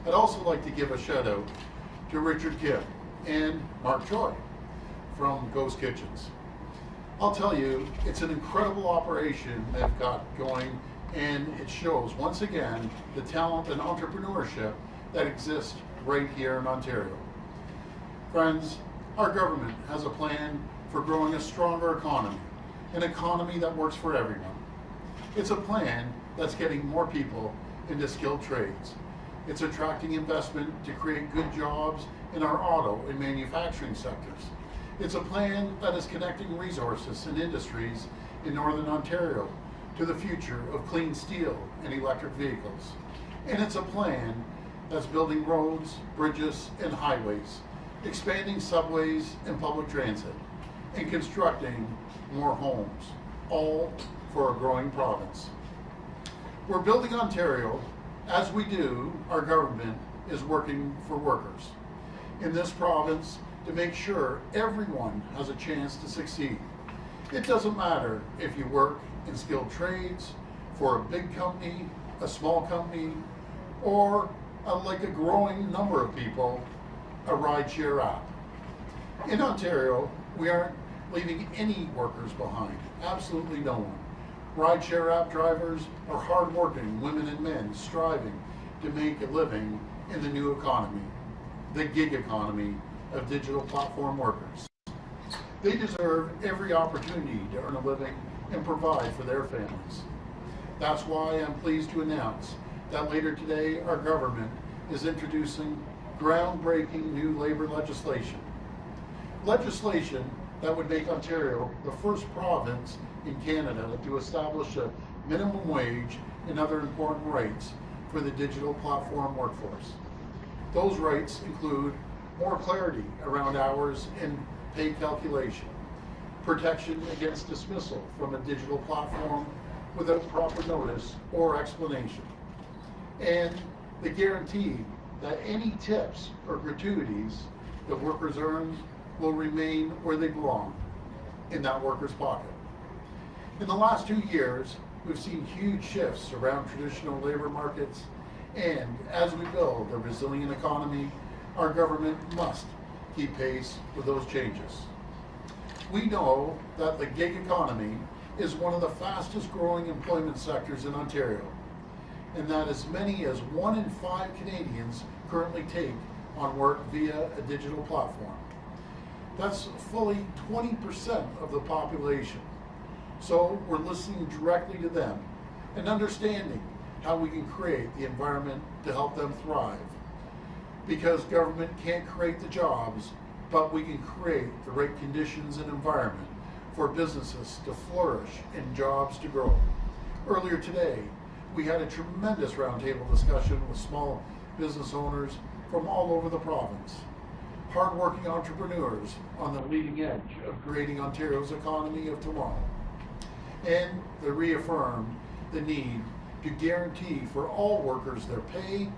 I'd also like to give a shout out to Richard Kim and Mark Choi from Ghost Kitchens. I'll tell you, it's an incredible operation they've got going, and it shows once again the talent and entrepreneurship that exists right here in Ontario. Friends, our government has a plan for growing a stronger economy, an economy that works for everyone. It's a plan that's getting more people into skilled trades. It's attracting investment to create good jobs in our auto and manufacturing sectors. It's a plan that is connecting resources and industries in Northern Ontario to the future of clean steel and electric vehicles. And it's a plan that's building roads, bridges, and highways, expanding subways and public transit, and constructing more homes, all for a growing province. We're building Ontario. As we do, our government is working for workers in this province to make sure everyone has a chance to succeed. It doesn't matter if you work in skilled trades, for a big company, a small company, or like a growing number of people, a rideshare app. In Ontario, we aren't leaving any workers behind, absolutely no one. Rideshare app drivers are hardworking women and men striving to make a living in the new economy, the gig economy of digital platform workers. They deserve every opportunity to earn a living and provide for their families. That's why I'm pleased to announce that later today our government is introducing groundbreaking new labor legislation. Legislation that would make Ontario the first province in Canada to establish a minimum wage and other important rights for the digital platform workforce. Those rights include more clarity around hours and pay calculation, protection against dismissal from a digital platform without proper notice or explanation, and the guarantee that any tips or gratuities that workers earn will remain where they belong, in that worker's pocket. In the last 2 years, we've seen huge shifts around traditional labor markets, and as we build a resilient economy, our government must keep pace with those changes. We know that the gig economy is one of the fastest growing employment sectors in Ontario, and that as many as 1 in 5 Canadians currently take on work via a digital platform. That's fully 20% of the population. So we're listening directly to them and understanding how we can create the environment to help them thrive. Because government can't create the jobs, but we can create the right conditions and environment for businesses to flourish and jobs to grow. Earlier today, we had a tremendous roundtable discussion with small business owners from all over the province. Hardworking entrepreneurs on the leading edge of creating Ontario's economy of tomorrow. And they reaffirmed the need to guarantee for all workers their pay,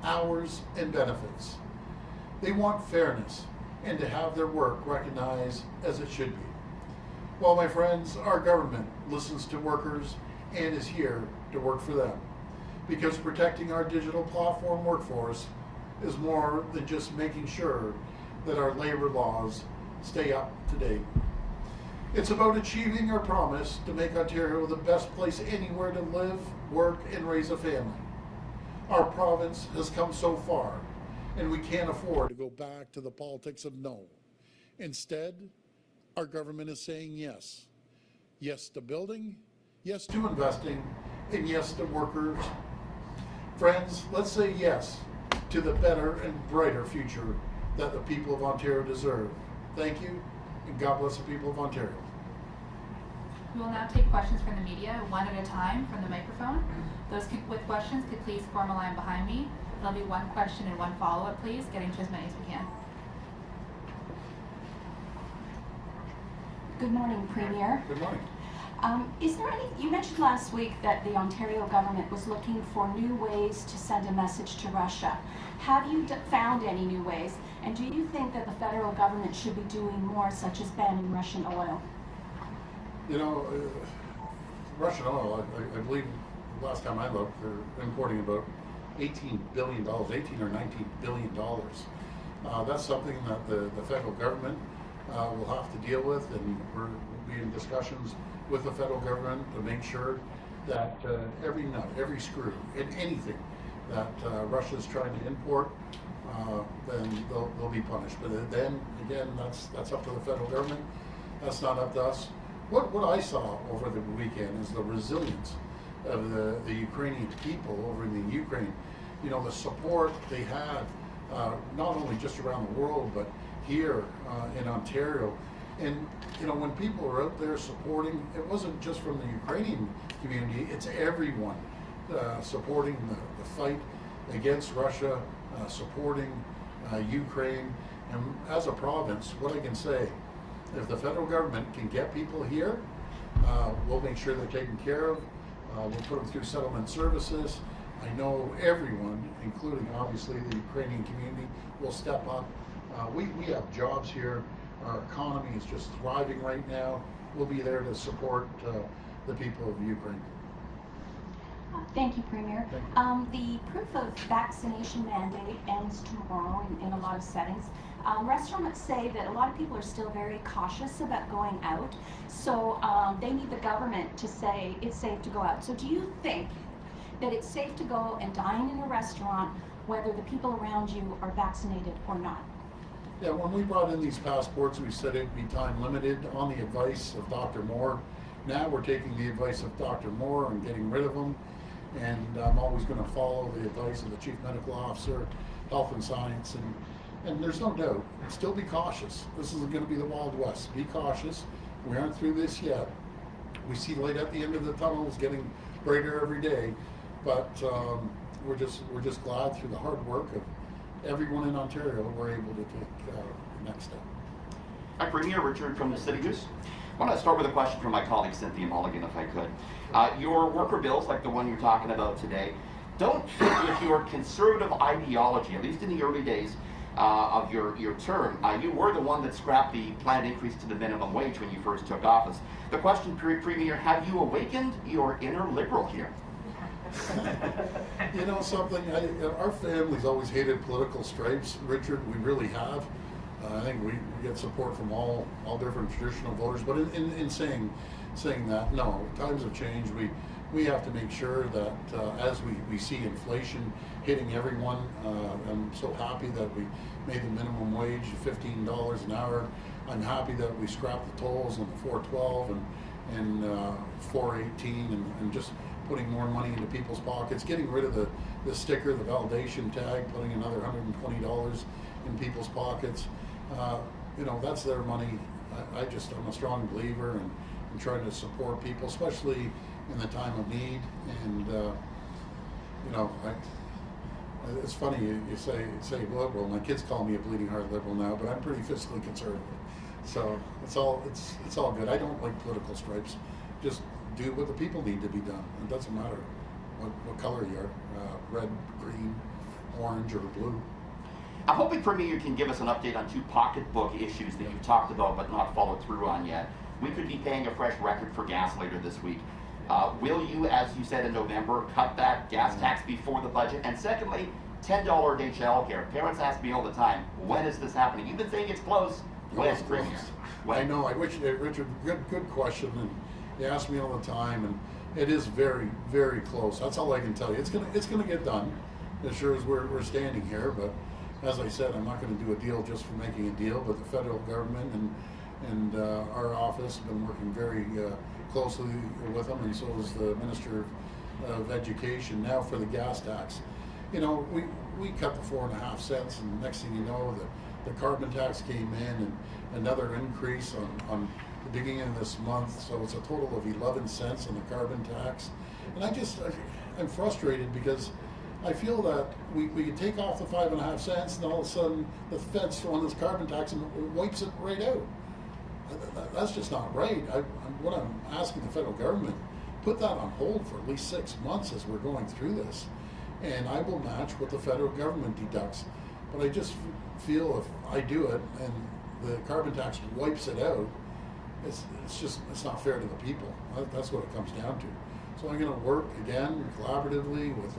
hours, and benefits. They want fairness and to have their work recognized as it should be. Well, my friends, our government listens to workers and is here to work for them, because protecting our digital platform workforce is more than just making sure that our labor laws stay up to date. It's about achieving our promise to make Ontario the best place anywhere to live, work, and raise a family. Our province has come so far, and we can't afford to go back to the politics of no. Instead, our government is saying yes. Yes to building, yes to investing, and yes to workers. Friends, let's say yes to the better and brighter future that the people of Ontario deserve. Thank you, and God bless the people of Ontario. We will now take questions from the media, one at a time from the microphone. Those with questions could please form a line behind me. There'll be one question and one follow-up, please, getting to as many as we can. Good morning, Premier. Good morning. You mentioned last week that the Ontario government was looking for new ways to send a message to Russia. Have you found any new ways? And do you think that the federal government should be doing more, such as banning Russian oil? You know, Russian oil, I believe last time I looked, they're importing about $18 billion, 18 or $19 billion. That's something that the federal government will have to deal with, and we'll be in discussions with the federal government to make sure that every nut, every screw, and anything that Russia is trying to import, then they'll be punished. But then again, that's up to the federal government. That's not up to us. What I saw over the weekend is the resilience of the Ukrainian people over in the Ukraine. You know, the support they had, not only just around the world, but here in Ontario. And you know, when people were out there supporting, it wasn't just from the Ukrainian community, it's everyone supporting the fight against Russia, supporting Ukraine. And as a province, what I can say, if the federal government can get people here, we'll make sure they're taken care of. We'll put them through settlement services. I know everyone, including obviously the Ukrainian community, will step up. We have jobs here. Our economy is just thriving right now. We'll be there to support the people of Ukraine. Thank you, Premier. Thank you. The proof of vaccination mandate ends tomorrow in a lot of settings. Restaurants say that a lot of people are still very cautious about going out, so they need the government to say it's safe to go out. So do you think that it's safe to go and dine in a restaurant whether the people around you are vaccinated or not? Yeah, when we brought in these passports, we said it'd be time limited on the advice of Dr. Moore. Now we're taking the advice of Dr. Moore and getting rid of them. And I'm always going to follow the advice of the Chief Medical Officer, Health and Science. And there's no doubt, still be cautious. This isn't going to be the Wild West. Be cautious. We aren't through this yet. We see light at the end of the tunnel. It's getting brighter every day. But we're just glad through the hard work of everyone in Ontario, we're able to take the next step. Hi, Premier. Richard from the City News. I want to start with a question from my colleague Cynthia Mulligan, if I could. Your worker bills, like the one you're talking about today, don't fit with your conservative ideology, at least in the early days of your term. You were the one that scrapped the planned increase to the minimum wage when you first took office. The question, Premier, have you awakened your inner liberal here? You know something, our family's always hated political stripes, Richard. We really have. I think we get support from all different traditional voters. But in saying that, no, times have changed. We have to make sure that as we see inflation hitting everyone, I'm so happy that we made the minimum wage $15 an hour. I'm happy that we scrapped the tolls on the 412 and 418 and just putting more money into people's pockets, getting rid of the sticker, the validation tag, putting another $120 in people's pockets. You know, that's their money. I'm a strong believer in trying to support people, especially in the time of need. And you know, it's funny you say liberal. My kids call me a bleeding heart liberal now, but I'm pretty fiscally conservative. So it's all good. I don't like political stripes. Just do what the people need to be done. It doesn't matter what color you are, red, green, orange, or blue. I'm hoping, Premier, you can give us an update on two pocketbook issues that you talked about but not followed through on yet. We could be paying a fresh record for gas later this week. Will you, as you said in November, cut that gas tax before the budget? And secondly, $10 a day childcare. Parents ask me all the time, when is this happening? You've been saying it's close. When, Premier? When? I know. I wish, Richard, good question. And they ask me all the time, and it is very, very close. That's all I can tell you. It's gonna get done, as sure as we're standing here. But as I said, I'm not going to do a deal just for making a deal. But the federal government and our office have been working very closely with them, and so is the Minister of Education now for the gas tax. You know, we cut the 4.5 cents, and next thing you know, the carbon tax came in, and another increase on the beginning of this month. So it's a total of 11 cents on the carbon tax. And I'm frustrated because I feel that we could take off the 5.5 cents, and all of a sudden the Fed's throwing this carbon tax and it wipes it right out. That's just not right. What I'm asking the federal government, put that on hold for at least 6 months as we're going through this, and I will match what the federal government deducts. But I just feel if I do it and the carbon tax wipes it out, it's not fair to the people. That's what it comes down to. So I'm going to work again collaboratively with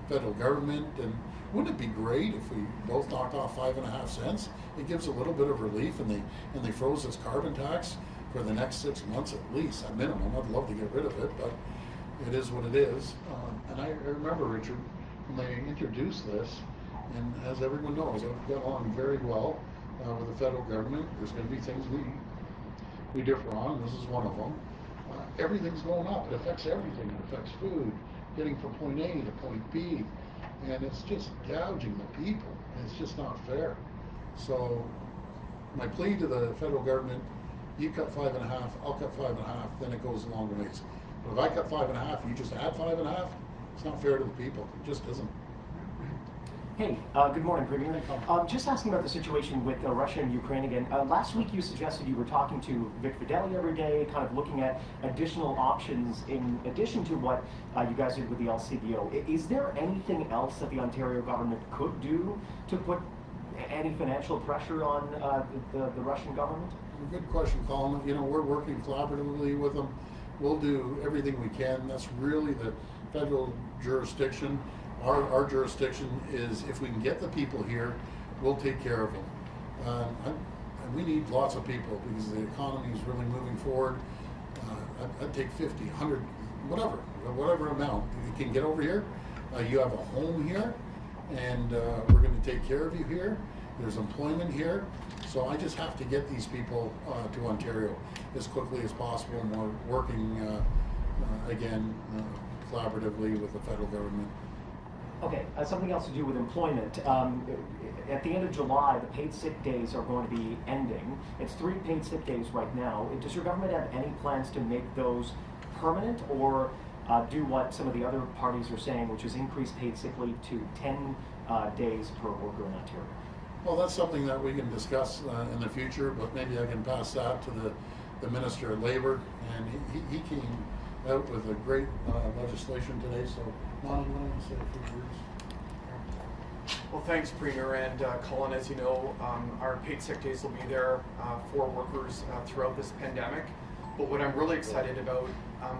federal government. And wouldn't it be great if we both knocked off 5.5 cents? It gives a little bit of relief, and they froze this carbon tax for the next 6 months at least, at minimum. I'd love to get rid of it, but it is what it is. And I remember, Richard, when they introduced this, and as everyone knows, I've got along very well with the federal government. There's going to be things we differ on. This is one of them. Everything's going up. It affects everything. It affects food, getting from point A to point B, and it's just gouging the people. It's just not fair. So my plea to the federal government: you cut 5.5, I'll cut 5.5, then it goes a longer ways. But if I cut 5.5, you just add 5.5, it's not fair to the people. It just isn't. Hey, good morning, Premier. Just asking about the situation with Russia and Ukraine again. Last week you suggested you were talking to Vic Fideli every day, kind of looking at additional options in addition to what you guys did with the LCBO. Is there anything else that the Ontario government could do to put any financial pressure on the Russian government? Good question, Colin. You know, we're working collaboratively with them. We'll do everything we can. That's really the federal jurisdiction. Our jurisdiction is, if we can get the people here, we'll take care of them. And we need lots of people because the economy is really moving forward. I'd take 50, 100, whatever amount. You can get over here. You have a home here, and we're going to take care of you here. There's employment here. So I just have to get these people to Ontario as quickly as possible, and we're working, again, collaboratively with the federal government. Okay, something else to do with employment. At the end of July, the paid sick days are going to be ending. It's 3 paid sick days right now. Does your government have any plans to make those permanent, or do what some of the other parties are saying, which is increase paid sick leave to 10 days per worker in Ontario? Well, that's something that we can discuss in the future, but maybe I can pass that to the Minister of Labour. And he came out with a great legislation today. So, Lonnie, you want to say a few words? Well, thanks, Premier. And Colin, as you know, our paid sick days will be there for workers throughout this pandemic. But what I'm really excited about,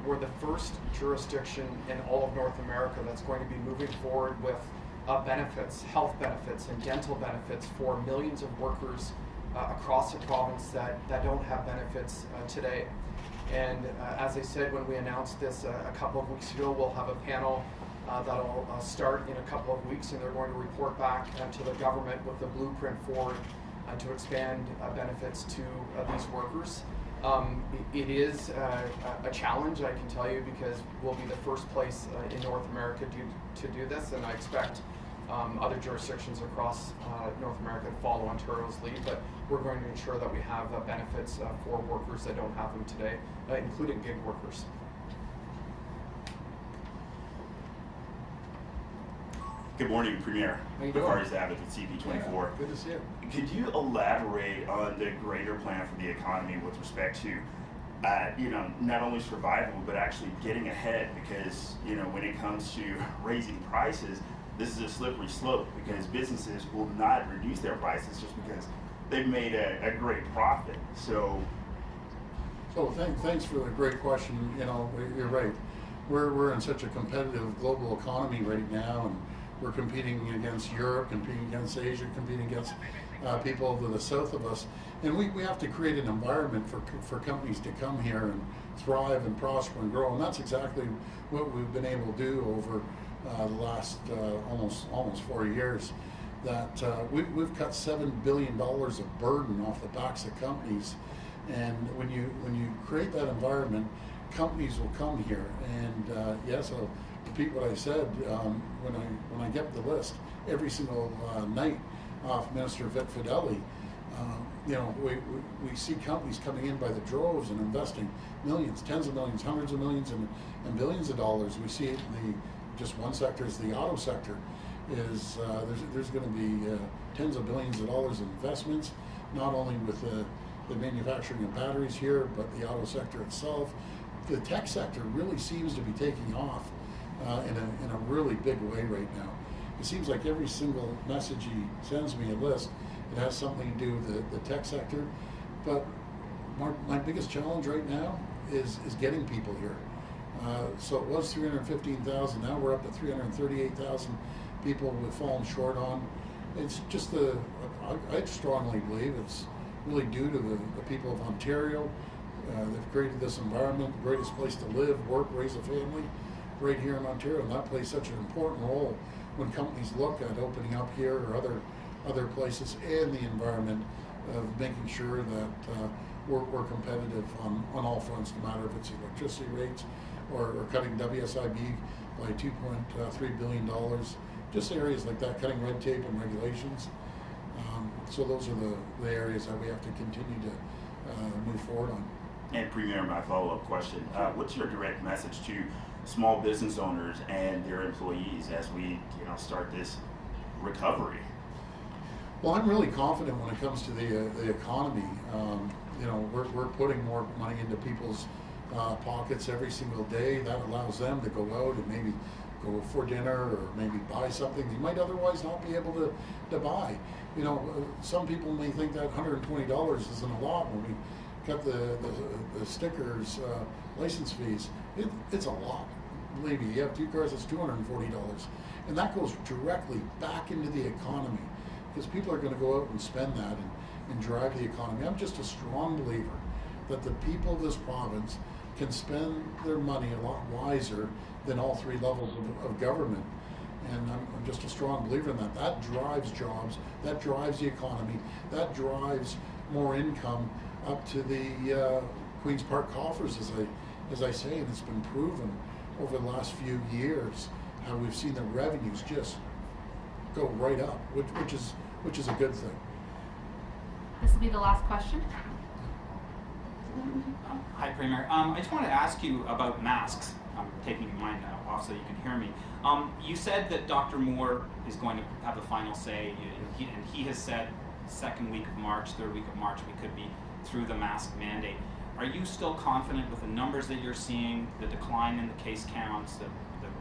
we're the first jurisdiction in all of North America that's going to be moving forward with benefits, health benefits and dental benefits for millions of workers across the province that don't have benefits today. And as I said, when we announced this a couple of weeks ago, we'll have a panel that'll start in a couple of weeks, and they're going to report back to the government with the blueprint forward to expand benefits to these workers. It is a challenge, I can tell you, because we'll be the first place in North America to do this, and I expect other jurisdictions across North America to follow Ontario's lead, but we're going to ensure that we have benefits for workers that don't have them today, including gig workers. Good morning, Premier. How you doing? Bakari Advocate, CP24. Yeah, good to see you. Could you elaborate on the greater plan for the economy with respect to, not only survival, but actually getting ahead? Because, when it comes to raising prices, this is a slippery slope, because businesses will not reduce their prices just because they've made a great profit. So thanks for the great question. You're right. We're in such a competitive global economy right now, and we're competing against Europe, competing against Asia, competing against people to the south of us. And we have to create an environment for companies to come here and thrive and prosper and grow. And that's exactly what we've been able to do over the last almost 4 years. That we've cut $7 billion of burden off the backs of companies. And when you create that environment, companies will come here. And yes, I'll repeat what I said when I get the list every single night off Minister Vic Fideli. We see companies coming in by the droves and investing millions, tens of millions, hundreds of millions, and billions of dollars. We see it in just one sector is the auto sector. There's going to be tens of billions of dollars in investments, not only with the manufacturing of batteries here, but the auto sector itself. The tech sector really seems to be taking off in a really big way right now. It seems like every single message he sends me a list, it has something to do with the tech sector. But my biggest challenge right now is getting people here. So it was 315,000. Now we're up to 338,000 people we've fallen short on. It's just I strongly believe it's really due to the people of Ontario. They've created this environment, the greatest place to live, work, raise a family, right here in Ontario, and that plays such an important role when companies look at opening up here or other places, and the environment of making sure that we're competitive on all fronts, no matter if it's electricity rates or cutting WSIB by $2.3 billion, just areas like that, cutting red tape and regulations. So those are the areas that we have to continue to move forward on. And Premier, my follow-up question, what's your direct message to small business owners and their employees as we start this recovery? Well, I'm really confident when it comes to the economy. We're putting more money into people's pockets every single day. That allows them to go out and maybe go for dinner or maybe buy something they might otherwise not be able to buy. Some people may think that $120 isn't a lot when we cut the stickers, license fees. It's a lot. Believe me, you have 2 cars, it's $240. And that goes directly back into the economy because people are going to go out and spend that and drive the economy. I'm just a strong believer that the people of this province can spend their money a lot wiser than all 3 levels of government. And I'm just a strong believer in that. That drives jobs, that drives the economy, that drives more income up to the Queen's Park coffers, as I say, and it's been proven over the last few years how we've seen the revenues just go right up, which is a good thing. This will be the last question. Hi, Premier. I just want to ask you about masks. I'm taking mine off so you can hear me. You said that Dr. Moore is going to have the final say, and he has said second week of March, third week of March, we could be through the mask mandate. Are you still confident with the numbers that you're seeing, the decline in the case counts, the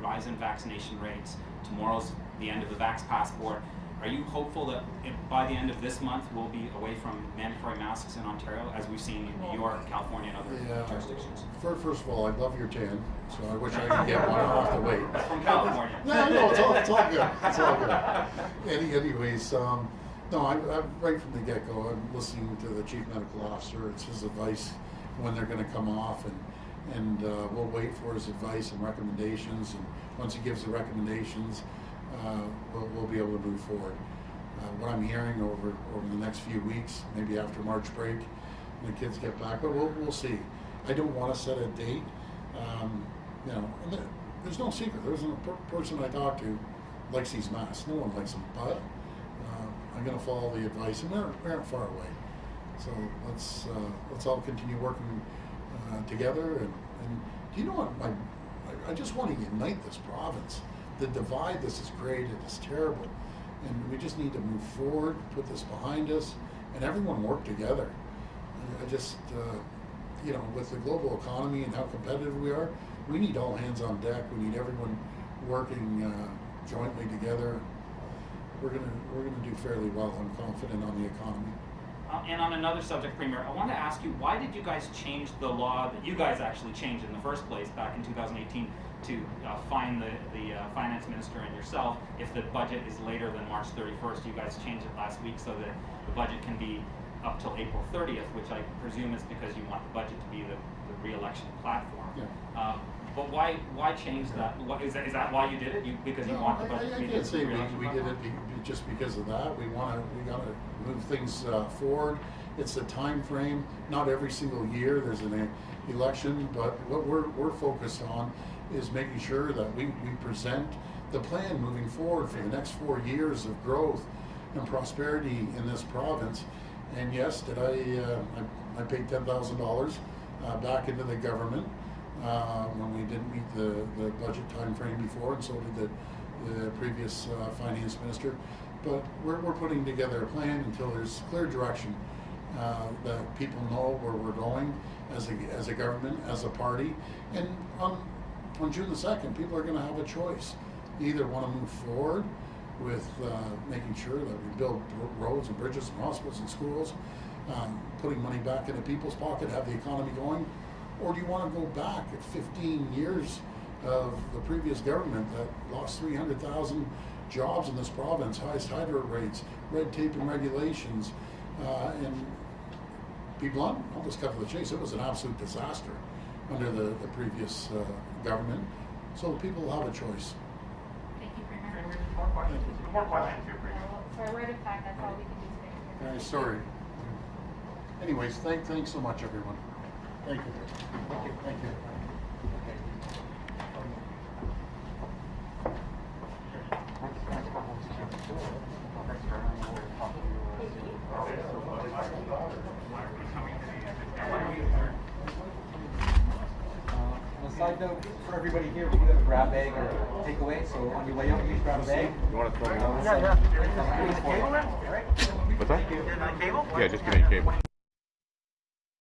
rise in vaccination rates, tomorrow's the end of the Vax Passport? Are you hopeful that by the end of this month we'll be away from mandatory masks in Ontario, as we've seen in New York, California, and other jurisdictions? First of all, I love your tan, so I wish I could get one off the weight. From California. No, it's all good. It's all good. Anyways, no, I right from the get-go, I'm listening to the Chief Medical Officer. It's his advice when they're going to come off, and we'll wait for his advice and recommendations. And once he gives the recommendations, we'll be able to move forward. What I'm hearing over the next few weeks, maybe after March break, when the kids get back, but we'll see. I don't want to set a date. And there's no secret. There isn't a person I talk to likes these masks. No one likes them, but I'm going to follow the advice, and we aren't far away. So let's all continue working together. And do you know what? I just want to unite this province. The divide this has created is terrible, and we just need to move forward, put this behind us, and everyone work together. I just, with the global economy and how competitive we are, we need all hands on deck. We need everyone working jointly together. We're gonna do fairly well. I'm confident on the economy. And on another subject, Premier, I want to ask you, why did you guys change the law that you guys actually changed in the first place back in 2018 to fine the finance minister and yourself if the budget is later than March 31st? You guys changed it last week so that the budget can be up till April 30th, which I presume is because you want the budget to be the re-election platform. Yeah. But why change that? Is that why you did it? Because you want the budget to be I can't say re-election we did it just because of that. We gotta move things forward. It's the time frame. Not every single year there's an election, but what we're focused on is making sure that we present the plan moving forward for the next 4 years of growth and prosperity in this province. And yes, did I paid $10,000 back into the government when we didn't meet the budget time frame before, and so did the previous finance minister. But we're putting together a plan until there's clear direction that people know where we're going as a government, as a party. And on June the 2nd, people are going to have a choice. They either want to move forward with making sure that we build roads and bridges and hospitals and schools, putting money back into people's pocket, have the economy going, Or do you want to go back at 15 years of the previous government that lost 300,000 jobs in this province, highest hydro rates, red tape and regulations, and be blunt, I'll just cut to the chase, it was an absolute disaster under the previous government. So the people will have a choice. Thank you, Premier. More questions? More questions here, Premier. For a word of fact, that's all we can do today. Sorry. Anyways, thanks so much, everyone. Thank you. Thank you. On a side note, for everybody here, we do have a grab bag or takeaway, so on your way out, you just grab a bag. You want to throw me on? Yeah. Cable then? All right. What's that? Get my cable? Yeah, just give me a cable.